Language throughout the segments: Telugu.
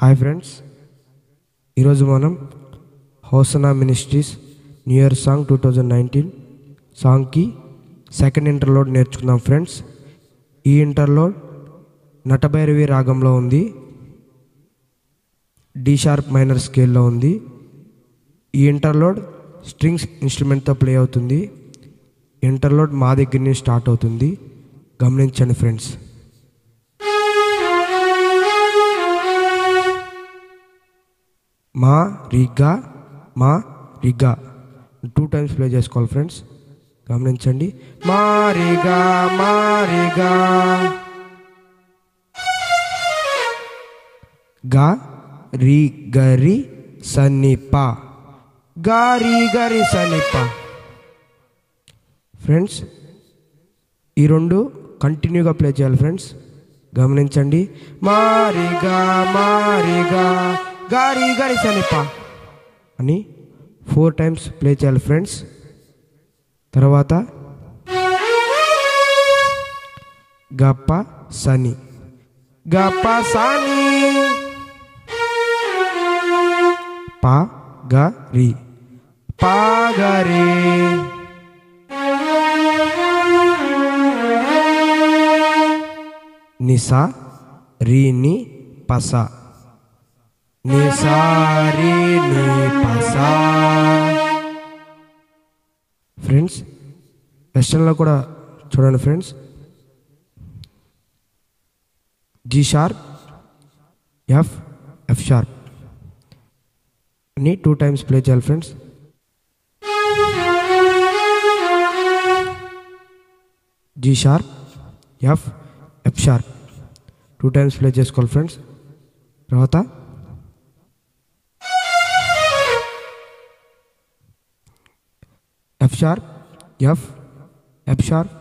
హాయ్ ఫ్రెండ్స్, ఈరోజు మనం hosanna ministries new year song 2019 సాంగ్కి సెకండ్ ఇంటర్లోడ్ నేర్చుకుందాం ఫ్రెండ్స్. ఈ ఇంటర్లోడ్ నటభైరవి రాగంలో ఉంది, డి షార్ప్ మైనర్ స్కేల్లో ఉంది. ఈ ఇంటర్లోడ్ స్ట్రింగ్స్ ఇన్స్ట్రుమెంట్తో ప్లే అవుతుంది. ఇంటర్లోడ్ మా దగ్గర నుంచి స్టార్ట్ అవుతుంది, గమనించండి ఫ్రెండ్స్. మా రిగా 2 టైమ్స్ ప్లే చేసుకోవాలి ఫ్రెండ్స్, గమనించండి. మా రిగా గా రి గరి సన్నిప, గారి గరి సన్నిప. ఫ్రెండ్స్, ఈ రెండు కంటిన్యూగా ప్లే చేయాలి ఫ్రెండ్స్, గమనించండి. మారిగా గారి గారి సనిప అని 4 టైమ్స్ ప్లే చేయాలి ఫ్రెండ్స్. తర్వాత గప్ప సని పా గరి నిసా రీని పస, నిసారి ని పసా. ఫ్రెండ్స్, వెస్టర్న్లో కూడా చూడండి friends. G sharp F sharp అని 2 టైమ్స్ ప్లే చేయాలి friends. G sharp F sharp 2 times play చేసుకోవాలి ఫ్రెండ్స్. తర్వాత F sharp F sharp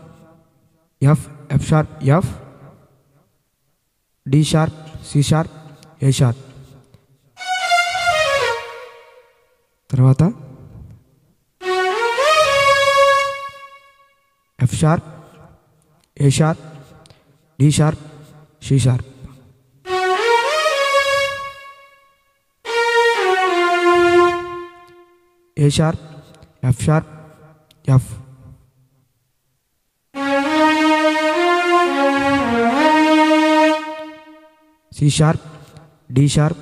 F sharp F, D sharp C sharp A sharp. తర్వాత F sharp A sharp D sharp C sharp. A sharp F sharp F, C sharp D sharp